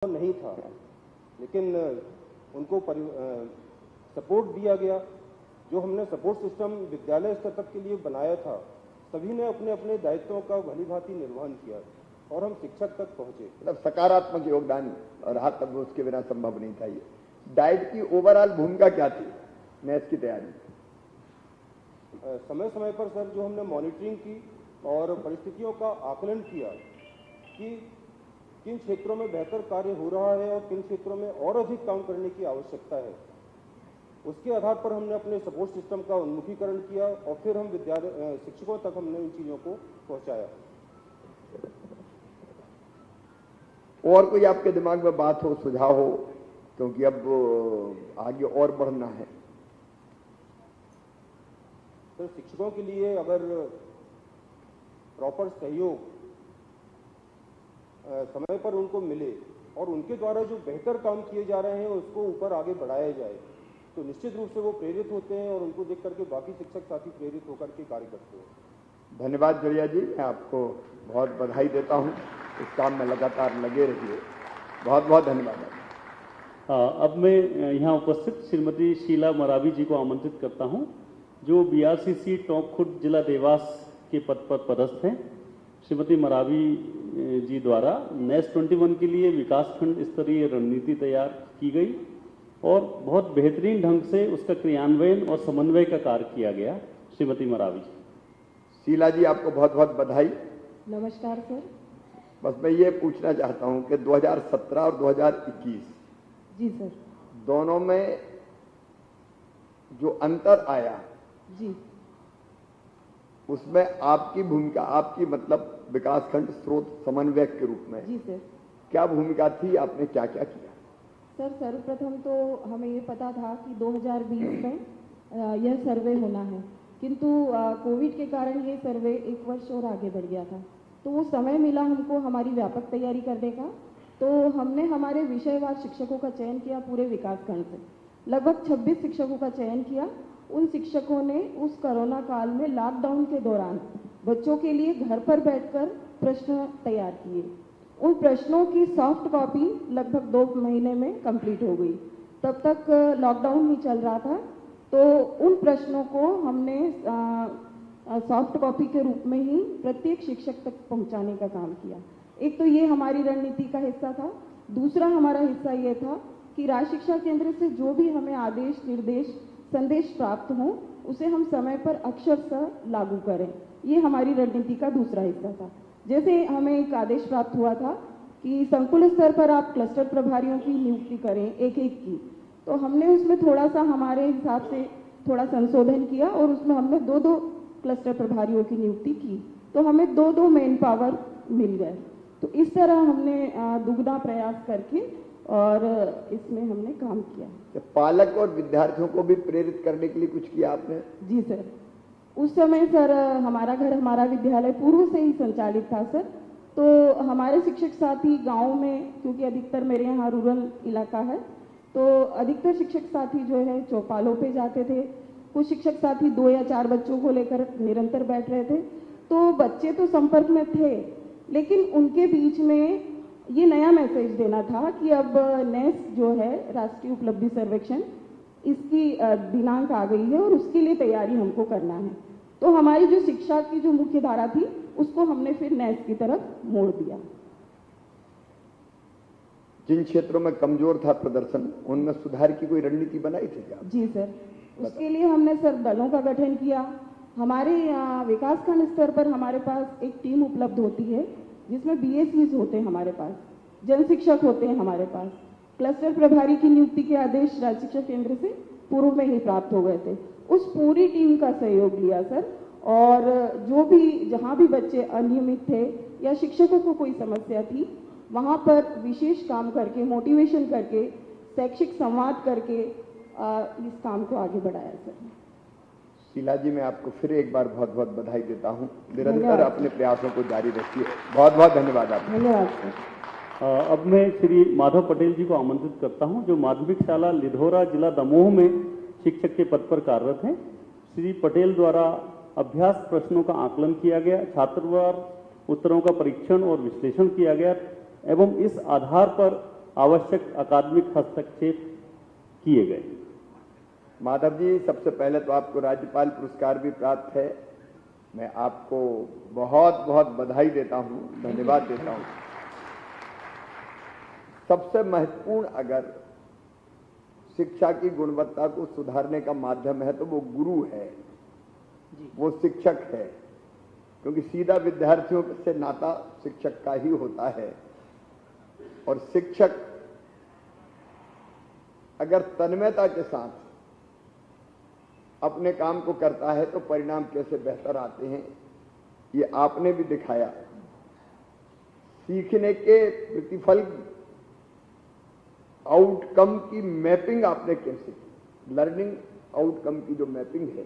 नहीं था, लेकिन उनको सपोर्ट दिया गया। जो हमने सपोर्ट सिस्टम विद्यालय स्तर तक के लिए बनाया था, सभी ने अपने अपने दायित्वों का भलीभांति निर्वहन किया और हम शिक्षक तक पहुंचे। मतलब सकारात्मक योगदान रहा, तब उसके बिना संभव नहीं था। ये डाइट की ओवरऑल भूमिका क्या थी मैथ्स की तैयारी? समय समय पर सर जो हमने मॉनिटरिंग की और परिस्थितियों का आकलन किया कि किन क्षेत्रों में बेहतर कार्य हो रहा है और किन क्षेत्रों में और अधिक काम करने की आवश्यकता है, उसके आधार पर हमने अपने सपोर्ट सिस्टम का उन्मुखीकरण किया और फिर हम विद्यालय शिक्षकों तक हमने इन चीज़ों को पहुंचाया। और कोई आपके दिमाग में बात हो, सुझाव हो, क्योंकि अब आगे और बढ़ना है। तो शिक्षकों के लिए अगर प्रॉपर सहयोग समय पर उनको मिले और उनके द्वारा जो बेहतर काम किए जा रहे हैं उसको ऊपर आगे बढ़ाया जाए, तो निश्चित रूप से वो प्रेरित होते हैं और उनको देख करके बाकी शिक्षक साथी प्रेरित होकर के कार्य करते हैं। धन्यवाद जड़िया जी, मैं आपको बहुत बधाई देता हूं। इस काम में लगातार लगे रहिए। बहुत बहुत धन्यवाद। अब मैं यहाँ उपस्थित श्रीमती शीला मरावी जी को आमंत्रित करता हूँ, जो बीआरसीसी टोंक खुर्द जिला देवास के पद पर पदस्थ हैं। श्रीमती मरावी जी द्वारा नेस 21 के लिए विकासखंड स्तरीय रणनीति तैयार की गई और बहुत बेहतरीन ढंग से उसका क्रियान्वयन और समन्वय का कार्य किया गया। श्रीमती मरावी। शीला जी, आपको बहुत बहुत बधाई। नमस्कार सर। बस मैं ये पूछना चाहता हूं कि 2017 और 2021 जी सर, दोनों में जो अंतर आया जी, उसमें आपकी भूमिका, आपकी मतलब विकासखंड स्रोत समन्वयक के रूप में जी सर, क्या भूमिका थी? आपने क्या क्या किया? सर सर्वप्रथम तो हमें ये पता था कि 2020 में यह सर्वे होना है, किंतु कोविड के कारण ये सर्वे एक वर्ष और आगे बढ़ गया था। तो वो समय मिला हमको हमारी व्यापक तैयारी करने का, तो हमने हमारे विषयवार शिक्षकों का चयन किया पूरे विकासखंड से। लगभग 26 शिक्षकों का चयन किया। उन शिक्षकों ने उस कोरोना काल में लॉकडाउन के दौरान बच्चों के लिए घर पर बैठकर प्रश्न तैयार किए। उन प्रश्नों की सॉफ्ट कॉपी लगभग 2 महीने में कंप्लीट हो गई। तब तक लॉकडाउन ही चल रहा था, तो उन प्रश्नों को हमने सॉफ्ट कॉपी के रूप में ही प्रत्येक शिक्षक तक पहुंचाने का काम किया। एक तो ये हमारी रणनीति का हिस्सा था। दूसरा हमारा हिस्सा ये था कि राज्य शिक्षा केंद्र से जो भी हमें आदेश, निर्देश, संदेश प्राप्त हों, उसे हम समय पर अक्षरशः लागू करें। ये हमारी रणनीति का दूसरा हिस्सा था। जैसे हमें एक आदेश प्राप्त हुआ था कि संकुल स्तर पर आप क्लस्टर प्रभारियों की नियुक्ति करें, एक एक की, तो हमने उसमें थोड़ा सा हमारे हिसाब से थोड़ा संशोधन किया और उसमें हमने 2-2 क्लस्टर प्रभारियों की नियुक्ति की, तो हमें 2-2 मैन पावर मिल गए। तो इस तरह हमने दुगना प्रयास करके और इसमें हमने काम किया। तो पालक और विद्यार्थियों को भी प्रेरित करने के लिए कुछ किया आपने? जी सर, उस समय सर हमारा घर हमारा विद्यालय पूर्व से ही संचालित था सर। तो हमारे शिक्षक साथी गांव में, क्योंकि अधिकतर मेरे यहाँ रूरल इलाका है, तो अधिकतर शिक्षक साथी जो है चौपालों पे जाते थे। कुछ शिक्षक साथी 2 या 4 बच्चों को लेकर निरंतर बैठ रहे थे। तो बच्चे तो संपर्क में थे, लेकिन उनके बीच में ये नया मैसेज देना था कि अब नेस जो है राष्ट्रीय उपलब्धि सर्वेक्षण, इसकी दिनांक आ गई है और उसके लिए तैयारी हमको करना है। तो हमारी जो शिक्षा की जो मुख्य धारा थी उसको हमने फिर नेस की तरफ मोड़ दिया। जिन क्षेत्रों में कमजोर था प्रदर्शन, उनमें सुधार की कोई रणनीति बनाई थी क्या? जी सर, उसके लिए हमने सर दलों का गठन किया। हमारे विकासखंड स्तर पर हमारे पास एक टीम उपलब्ध होती है जिसमें बीएससीज होते हैं, हमारे पास जन शिक्षक होते हैं, हमारे पास क्लस्टर प्रभारी की नियुक्ति के आदेश राज्य शिक्षा केंद्र से पूर्व में ही प्राप्त हो गए थे। उस पूरी टीम का सहयोग लिया सर, और जो भी जहाँ भी बच्चे अनियमित थे या शिक्षकों को कोई समस्या थी, वहाँ पर विशेष काम करके, मोटिवेशन करके, शैक्षिक संवाद करके इस काम को आगे बढ़ाया सर। शीला जी, मैं आपको फिर एक बार बहुत बहुत बधाई देता हूं। निरंतर अपने प्रयासों को जारी रखिए। बहुत बहुत धन्यवाद आपका। धन्यवाद सर। अब मैं श्री माधव पटेल जी को आमंत्रित करता हूं, जो माध्यमिक शाला लिधोरा जिला दमोह में शिक्षक के पद पर कार्यरत हैं। श्री पटेल द्वारा अभ्यास प्रश्नों का आकलन किया गया, छात्रवार उत्तरों का परीक्षण और विश्लेषण किया गया एवं इस आधार पर आवश्यक अकादमिक हस्तक्षेप किए गए। माधव जी, सबसे पहले तो आपको राज्यपाल पुरस्कार भी प्राप्त है। मैं आपको बहुत बहुत बधाई देता हूं, धन्यवाद देता हूं। सबसे महत्वपूर्ण अगर शिक्षा की गुणवत्ता को सुधारने का माध्यम है तो वो गुरु है, वो शिक्षक है, क्योंकि सीधा विद्यार्थियों से नाता शिक्षक का ही होता है। और शिक्षक अगर तन्मयता के साथ अपने काम को करता है तो परिणाम कैसे बेहतर आते हैं, ये आपने भी दिखाया। सीखने के प्रतिफल आउटकम की मैपिंग आपने कैसे की, लर्निंग आउटकम की जो मैपिंग है,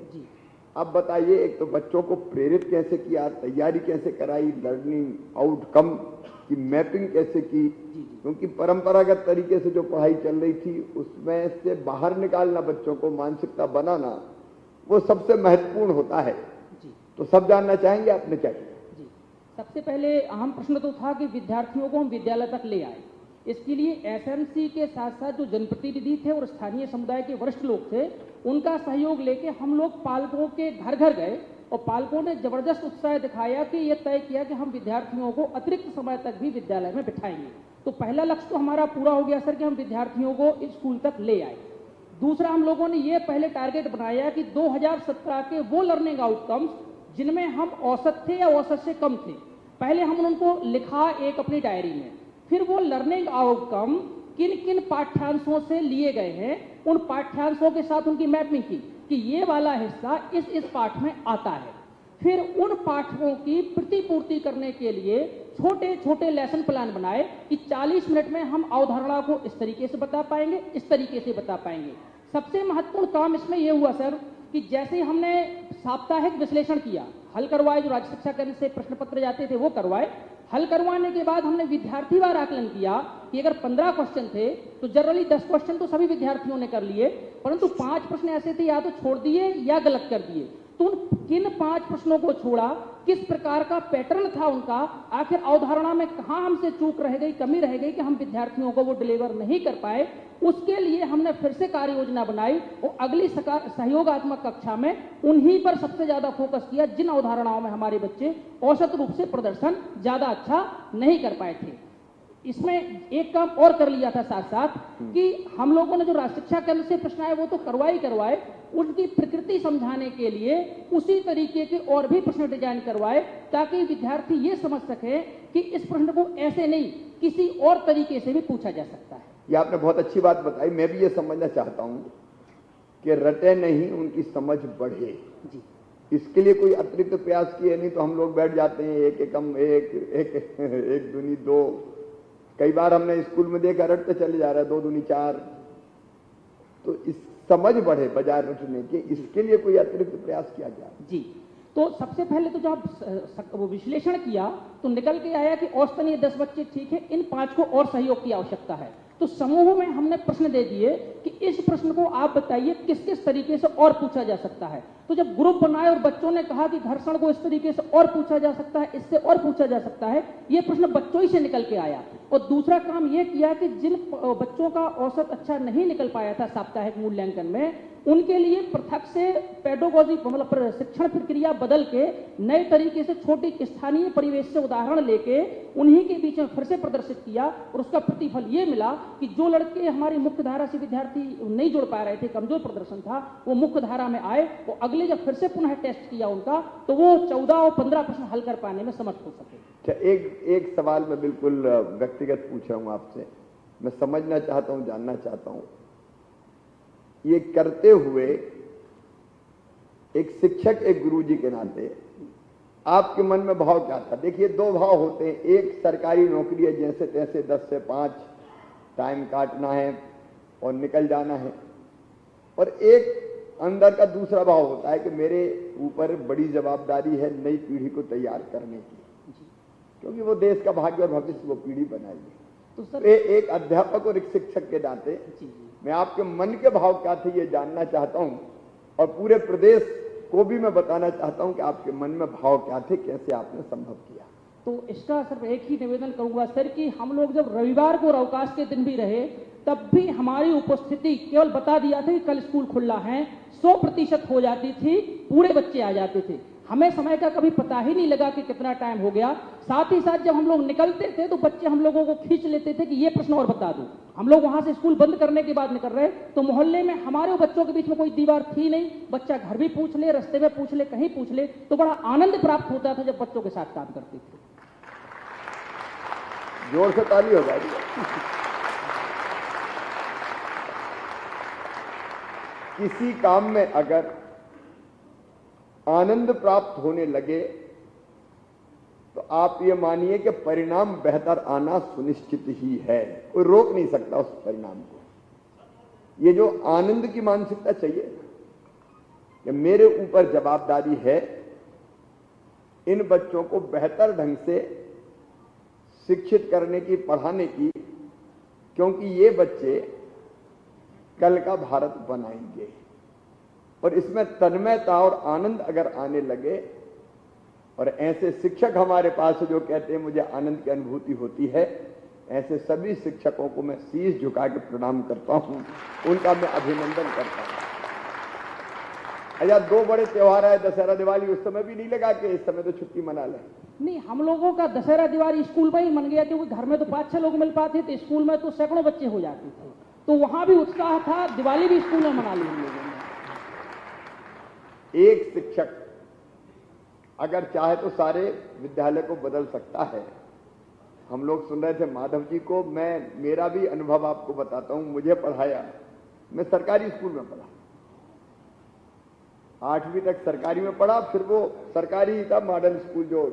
आप बताइए। एक तो बच्चों को प्रेरित कैसे किया, तैयारी कैसे कराई, लर्निंग आउटकम की मैपिंग कैसे की, क्योंकि परंपरागत तरीके से जो पढ़ाई चल रही थी उसमें से बाहर निकालना, बच्चों को मानसिकता बनाना, वो सबसे महत्वपूर्ण होता है। तो सब जानना चाहेंगे आपने क्या किया। सबसे पहले अहम प्रश्न तो था कि विद्यार्थियों को हम विद्यालय तक ले आए। इसके लिए एसएमसी के साथ साथ जो जनप्रतिनिधि थे और स्थानीय समुदाय के वरिष्ठ लोग थे, उनका सहयोग लेके हम लोग पालकों के घर घर गए और पालकों ने जबरदस्त उत्साह दिखाया कि ये तय किया कि हम विद्यार्थियों को अतिरिक्त समय तक भी विद्यालय में बिठाएंगे। तो पहला लक्ष्य तो हमारा पूरा हो गया सर कि हम विद्यार्थियों को इस स्कूल तक ले आए। दूसरा, हम लोगों ने ये पहले टारगेट बनाया कि 2017 के वो लर्निंग आउटकम्स जिनमें हम औसत थे या औसत से कम थे, पहले हम उनको लिखा एक अपनी डायरी में। फिर वो लर्निंग आउटकम किन किन पाठ्यांशों से लिए गए हैं, उन पाठ्यांशों के साथ उनकी मैपिंग की कि ये वाला हिस्सा इस पाठ में आता है। फिर उन पाठों की प्रतिपूर्ति करने के लिए छोटे छोटे लेसन प्लान बनाए कि 40 मिनट में हम अवधारणा को इस तरीके से बता पाएंगे, इस तरीके से बता पाएंगे। सबसे महत्वपूर्ण काम इसमें यह हुआ सर कि जैसे हमने साप्ताहिक विश्लेषण किया, हल करवाए, जो राज्य शिक्षा केंद्र से प्रश्न पत्र जाते थे वो करवाए। हल करवाने के बाद हमने विद्यार्थीवार आकलन किया कि अगर 15 क्वेश्चन थे तो जनरली 10 क्वेश्चन तो सभी विद्यार्थियों ने कर लिए, परंतु 5 प्रश्न ऐसे थे या तो छोड़ दिए या गलत कर दिए। तो उन किन 5 प्रश्नों को छोड़ा, किस प्रकार का पैटर्न था उनका, आखिर अवधारणा में कहां हमसे चूक रह गई, कमी रह गई कि हम विद्यार्थियों को वो डिलीवर नहीं कर पाए, उसके लिए हमने फिर से कार्य योजना बनाई और अगली सहयोगात्मक कक्षा में उन्हीं पर सबसे ज्यादा फोकस किया जिन अवधारणाओं में हमारे बच्चे औसत रूप से प्रदर्शन ज्यादा अच्छा नहीं कर पाए थे। इसमें एक काम और कर लिया था साथ साथ कि हम लोगों ने जो राज्य शिक्षा केंद्र से प्रश्न आए वो तो करवाए, उनकी प्रकृति समझाने के लिए उसी तरीके के और भी प्रश्न डिजाइन करवाए ताकि विद्यार्थी ये समझ सके कि इस प्रश्न को ऐसे नहीं किसी और तरीके से भी पूछा जा सकता है। ये आपने बहुत अच्छी बात बताई। मैं भी ये समझना चाहता हूं कि रटे नहीं, उनकी समझ बढ़े। जी, इसके लिए कोई अतिरिक्त प्रयास किए नहीं तो हम लोग बैठ जाते हैं एक एकम एक दूनी 2। कई बार हमने स्कूल में देखा रटते चले जा रहा है 2 दूनी 4। तो इस समझ बढ़े बजाय रटने के, इसके लिए कोई अतिरिक्त प्रयास किया जाए। जी, तो सबसे पहले तो जब वो विश्लेषण किया तो निकल के आया कि औसतन ये 10 बच्चे ठीक है, इन 5 को और सहयोग की आवश्यकता है। तो समूह में हमने प्रश्न दे दिए कि इस प्रश्न को आप बताइए किस किस तरीके से और पूछा जा सकता है। तो जब ग्रुप बनाए और बच्चों ने कहा कि घर्षण को इस तरीके से और पूछा जा सकता है, इससे और पूछा जा सकता है, ये प्रश्न बच्चों ही से निकल के आया। और दूसरा काम ये किया कि जिन बच्चों का औसत अच्छा नहीं निकल पाया था साप्ताहिक मूल्यांकन में, उनके लिए पृथक से पेडोगॉजी मतलब शिक्षण प्रक्रिया बदल के नए तरीके से छोटी स्थानीय परिवेश से उदाहरण लेके उन्हीं के बीच में फिर से प्रदर्शित किया और उसका प्रतिफल ये मिला कि जो लड़के हमारी मुख्य धारा से विद्यार्थी नहीं जुड़ पा रहे थे, कमजोर प्रदर्शन था, वो मुख्य धारा में आए। वो अगले जब फिर से पुनः टेस्ट किया उनका तो वो 14 और 15 प्रश्न हल कर पाने में समर्थ हो सके। एक सवाल मैं बिल्कुल व्यक्तिगत पूछ रहा हूं आपसे, मैं समझना चाहता हूं, जानना चाहता हूं। ये करते हुए एक शिक्षक, एक गुरुजी के नाते आपके मन में भाव क्या था? देखिए 2 भाव होते हैं। एक सरकारी नौकरी है, जैसे तैसे 10 से 5 टाइम काटना है और निकल जाना है, और एक अंदर का दूसरा भाव होता है कि मेरे ऊपर बड़ी जवाबदारी है नई पीढ़ी को तैयार करने की, क्योंकि वो देश का भाग्य और भविष्य वो पीढ़ी बनाएगी। तो सर एक अध्यापक और एक शिक्षक के नाते मैं आपके मन के भाव क्या थे ये जानना चाहता हूं, और पूरे प्रदेश को भी मैं बताना चाहता हूं कि आपके मन में भाव क्या थे, कैसे आपने संभव किया। तो इसका सिर्फ एक ही निवेदन करूंगा सर कि हम लोग जब रविवार को अवकाश के दिन भी रहे तब भी हमारी उपस्थिति केवल बता दिया था कि कल स्कूल खुला है 100% हो जाती थी, पूरे बच्चे आ जाते थे। हमें समय का कभी पता ही नहीं लगा कि कितना टाइम हो गया। साथ ही साथ जब हम लोग निकलते थे तो बच्चे हम लोगों को खींच लेते थे कि ये प्रश्न और बता दो। हम लोग वहां से स्कूल बंद करने के बाद निकल रहे तो मोहल्ले में हमारे बच्चों के बीच में कोई दीवार थी नहीं, बच्चा घर भी पूछ ले, रास्ते में पूछ ले, कहीं पूछ ले, तो बड़ा आनंद प्राप्त होता था जब बच्चों के साथ काम करते थे। जोर से ताली हो जाएगी। किसी काम में अगर आनंद प्राप्त होने लगे तो आप ये मानिए कि परिणाम बेहतर आना सुनिश्चित ही है, कोई रोक नहीं सकता उस परिणाम को। ये जो आनंद की मानसिकता चाहिए कि मेरे ऊपर जवाबदारी है इन बच्चों को बेहतर ढंग से शिक्षित करने की, पढ़ाने की, क्योंकि ये बच्चे कल का भारत बनाएंगे। और इसमें तन्मयता और आनंद अगर आने लगे, और ऐसे शिक्षक हमारे पास जो कहते हैं मुझे आनंद की अनुभूति होती है, ऐसे सभी शिक्षकों को मैं शीश झुका के प्रणाम करता हूं, उनका मैं अभिनंदन करता हूं। अच्छा, 2 बड़े त्योहार आए, दशहरा दिवाली, उस समय भी नहीं लगा कि इस समय तो छुट्टी मना लें? नहीं, हम लोगों का दशहरा दिवाली स्कूल में ही मन गया, क्योंकि घर में तो 5-6 लोग मिल पाते थे, स्कूल में तो सैकड़ों बच्चे हो जाते थे, तो वहां भी उत्साह था। दिवाली भी स्कूल में मना ली हम लोगों ने। एक शिक्षक अगर चाहे तो सारे विद्यालय को बदल सकता है। हम लोग सुन रहे थे माधव जी को, मैं मेरा भी अनुभव आपको बताता हूं। मुझे पढ़ाया, मैं सरकारी स्कूल में पढ़ा, 8वीं तक सरकारी में पढ़ा, फिर वो सरकारी ही था, मॉडर्न स्कूल जो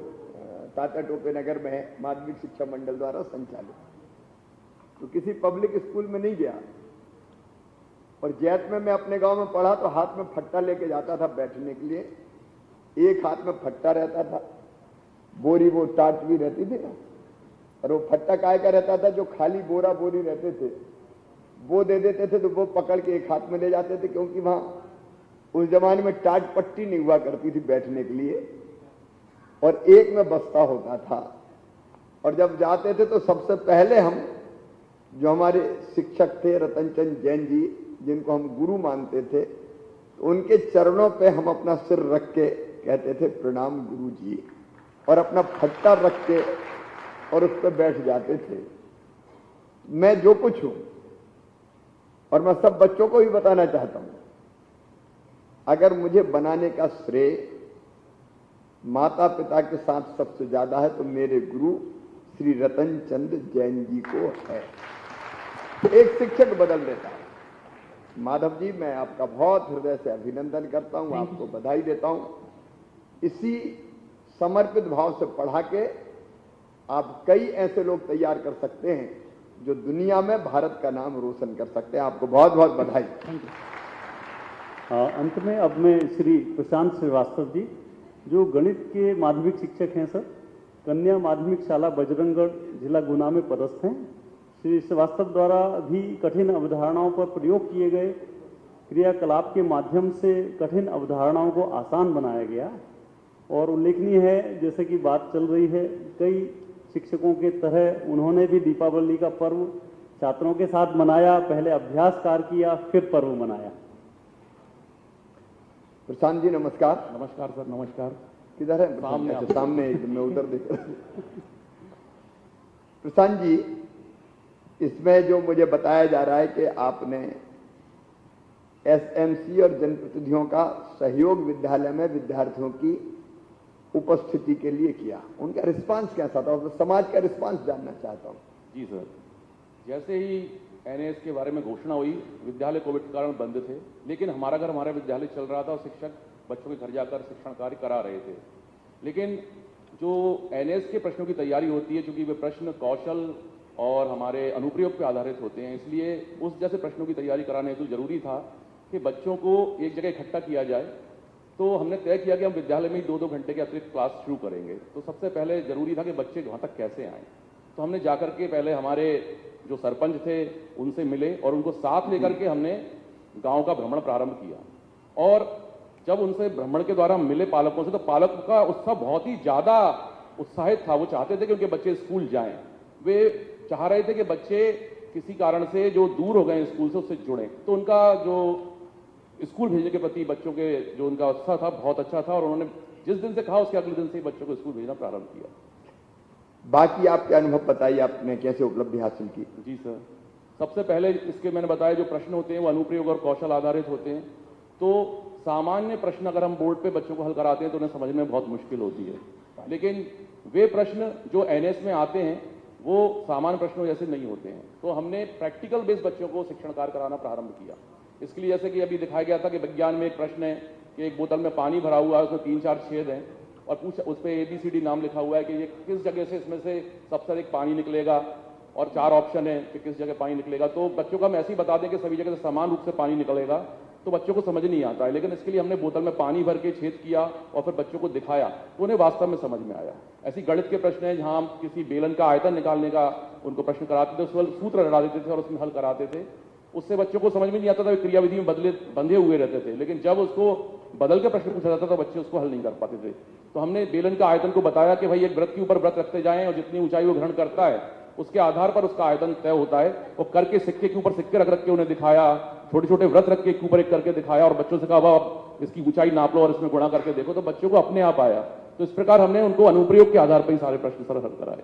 टाटा टोपे नगर में है, माध्यमिक शिक्षा मंडल द्वारा संचालित, तो किसी पब्लिक स्कूल में नहीं गया। और जैत में मैं अपने गांव में पढ़ा तो हाथ में फट्टा लेके जाता था बैठने के लिए, एक हाथ में फट्टा रहता था, बोरी वो टाट भी रहती थी ना, और वो फट्टा काय का रहता था, जो खाली बोरा बोरी रहते थे वो दे देते थे, तो वो पकड़ के एक हाथ में ले जाते थे, क्योंकि वहां उस जमाने में टाट पट्टी नहीं हुआ करती थी बैठने के लिए, और एक में बस्ता होता था। और जब जाते थे तो सबसे पहले हम, जो हमारे शिक्षक थे रतन चंद जैन जी, जिनको हम गुरु मानते थे, तो उनके चरणों पे हम अपना सिर रख के कहते थे प्रणाम गुरु जी, और अपना फट्टा रख के और उस पर बैठ जाते थे। मैं जो कुछ हूं, और मैं सब बच्चों को भी बताना चाहता हूं, अगर मुझे बनाने का श्रेय माता पिता के साथ सबसे ज्यादा है तो मेरे गुरु श्री रतन चंद जैन जी को है। एक शिक्षक बदल देता है। माधव जी, मैं आपका बहुत हृदय से अभिनंदन करता हूं, आपको बधाई देता हूं। इसी समर्पित भाव से पढ़ा के आप कई ऐसे लोग तैयार कर सकते हैं जो दुनिया में भारत का नाम रोशन कर सकते हैं। आपको बहुत बहुत बधाई। अंत में अब मैं श्री प्रशांत श्रीवास्तव जी, जो गणित के माध्यमिक शिक्षक हैं सर, कन्या माध्यमिक शाला बजरंगगढ़, जिला गुना में पदस्थ हैं। श्री श्रीवास्तव द्वारा भी कठिन अवधारणाओं पर प्रयोग किए गए क्रियाकलाप के माध्यम से कठिन अवधारणाओं को आसान बनाया गया। और उल्लेखनीय है, जैसे कि बात चल रही है, कई शिक्षकों के तरह उन्होंने भी दीपावली का पर्व छात्रों के साथ मनाया, पहले अभ्यास कार्य किया, फिर पर्व मनाया। प्रशांत जी नमस्कार। नमस्कार सर, नमस्कार। किधर है? सामने एक, मैं उधर देख रहा हूं। प्रशांत जी, इसमें जो मुझे बताया जा रहा है कि आपने एसएमसी और जनप्रतिनिधियों का सहयोग विद्यालय में विद्यार्थियों की उपस्थिति के लिए किया, उनका रिस्पांस कैसा था? और समाज का रिस्पांस जानना चाहता हूं। जी सर, जैसे ही एनएस के बारे में घोषणा हुई, विद्यालय कोविड के कारण बंद थे, लेकिन हमारा घर हमारा विद्यालय चल रहा था और शिक्षक बच्चों के घर जाकर शिक्षण कार्य करा रहे थे। लेकिन जो एनएस के प्रश्नों की तैयारी होती है, क्योंकि वे प्रश्न कौशल और हमारे अनुप्रयोग पर आधारित होते हैं, इसलिए उस जैसे प्रश्नों की तैयारी कराने हेतु जरूरी था कि बच्चों को एक जगह इकट्ठा किया जाए। तो हमने तय किया कि हम विद्यालय में ही 2-2 घंटे के अतिरिक्त क्लास शुरू करेंगे। तो सबसे पहले जरूरी था कि बच्चे वहाँ तक कैसे आएँ। तो हमने जाकर के पहले हमारे जो सरपंच थे उनसे मिले और उनको साथ लेकर के हमने गांव का भ्रमण प्रारंभ किया। और जब उनसे भ्रमण के द्वारा मिले पालकों से, तो पालक का उत्साह बहुत ही ज़्यादा उत्साहित था, वो चाहते थे कि उनके बच्चे स्कूल जाएं। वे चाह रहे थे कि बच्चे किसी कारण से जो दूर हो गए स्कूल से उससे जुड़ें। तो उनका जो स्कूल भेजने के प्रति बच्चों के जो उनका उत्साह था बहुत अच्छा था, और उन्होंने जिस दिन से कहा उसके अगले दिन से ही बच्चों को स्कूल भेजना प्रारंभ किया। बाकी आपके अनुभव बताइए, आपने कैसे उपलब्धि हासिल की? जी सर, सबसे पहले इसके मैंने बताया जो प्रश्न होते हैं वो अनुप्रयोग और कौशल आधारित होते हैं। तो सामान्य प्रश्न अगर हम बोर्ड पे बच्चों को हल कराते हैं तो उन्हें समझने में बहुत मुश्किल होती है, लेकिन वे प्रश्न जो एनएस में आते हैं वो सामान्य प्रश्नों जैसे नहीं होते हैं। तो हमने प्रैक्टिकल बेस्ड बच्चों को शिक्षण कार्य कराना प्रारंभ किया। इसके लिए जैसे कि अभी दिखाया गया था कि विज्ञान में एक प्रश्न है कि एक बोतल में पानी भरा हुआ है, उसमें 3-4 छेद हैं और उस पर ABCD नाम लिखा हुआ है कि ये किस जगह से इसमें से सबसे अधिक पानी निकलेगा, और 4 ऑप्शन है कि किस जगह पानी निकलेगा। तो बच्चों को हम ऐसे ही बता दें कि सभी जगह से समान रूप से पानी निकलेगा, तो बच्चों को समझ नहीं आता है। लेकिन इसके लिए हमने बोतल में पानी भर के छेद किया और फिर बच्चों को दिखाया तो उन्हें वास्तव में समझ में आया। ऐसी गणित के प्रश्न है जहां हम किसी बेलन का आयतन निकालने का उनको प्रश्न कराते थे, उसमें सूत्र लगा देते थे और उसमें हल कराते थे। उससे बच्चों को समझ में नहीं आता था, क्रियाविधि में बंधे हुए रहते थे। लेकिन जब उसको बदल के प्रश्न पूछा जाता था तो बच्चे उसको हल नहीं कर पाते थे। तो हमने बेलन का आयतन को बताया कि भाई एक व्रत के ऊपर व्रत रखते जाएं और जितनी ऊंचाई वो ग्रहण करता है उसके आधार पर उसका आयतन तय होता है। वो करके सिक्के के ऊपर सिक्के रख के उन्हें दिखाया, छोटे छोटे व्रत रख के एक ऊपर एक करके दिखाया और बच्चों से कहा अब इसकी ऊंचाई नाप लो और इसमें गुणा करके देखो, तो बच्चों को अपने आप आया। तो इस प्रकार हमने उनको अनुप्रयोग के आधार पर ही सारे प्रश्न सरल हल कराए।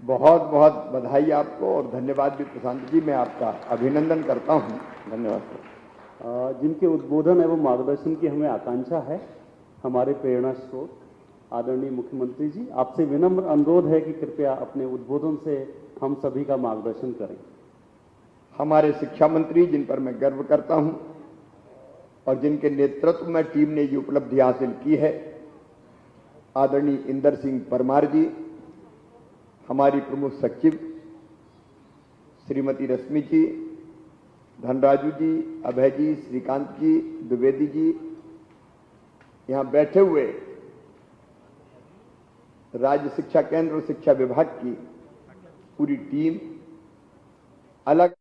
बहुत बहुत बधाई आपको और धन्यवाद भी प्रशांत जी, मैं आपका अभिनंदन करता हूं। धन्यवाद सर। जिनके उद्बोधन एवं मार्गदर्शन की हमें आकांक्षा है, हमारे प्रेरणा स्रोत आदरणीय मुख्यमंत्री जी, आपसे विनम्र अनुरोध है कि कृपया अपने उद्बोधन से हम सभी का मार्गदर्शन करें। हमारे शिक्षा मंत्री, जिन पर मैं गर्व करता हूं और जिनके नेतृत्व में टीम ने ये उपलब्धि हासिल की है, आदरणीय इंदर सिंह परमार जी, हमारी प्रमुख सचिव श्रीमती रश्मि जी, धनराजू जी, अभय जी, श्रीकांत जी, द्विवेदी जी, यहां बैठे हुए राज्य शिक्षा केंद्र और शिक्षा विभाग की पूरी टीम, अलग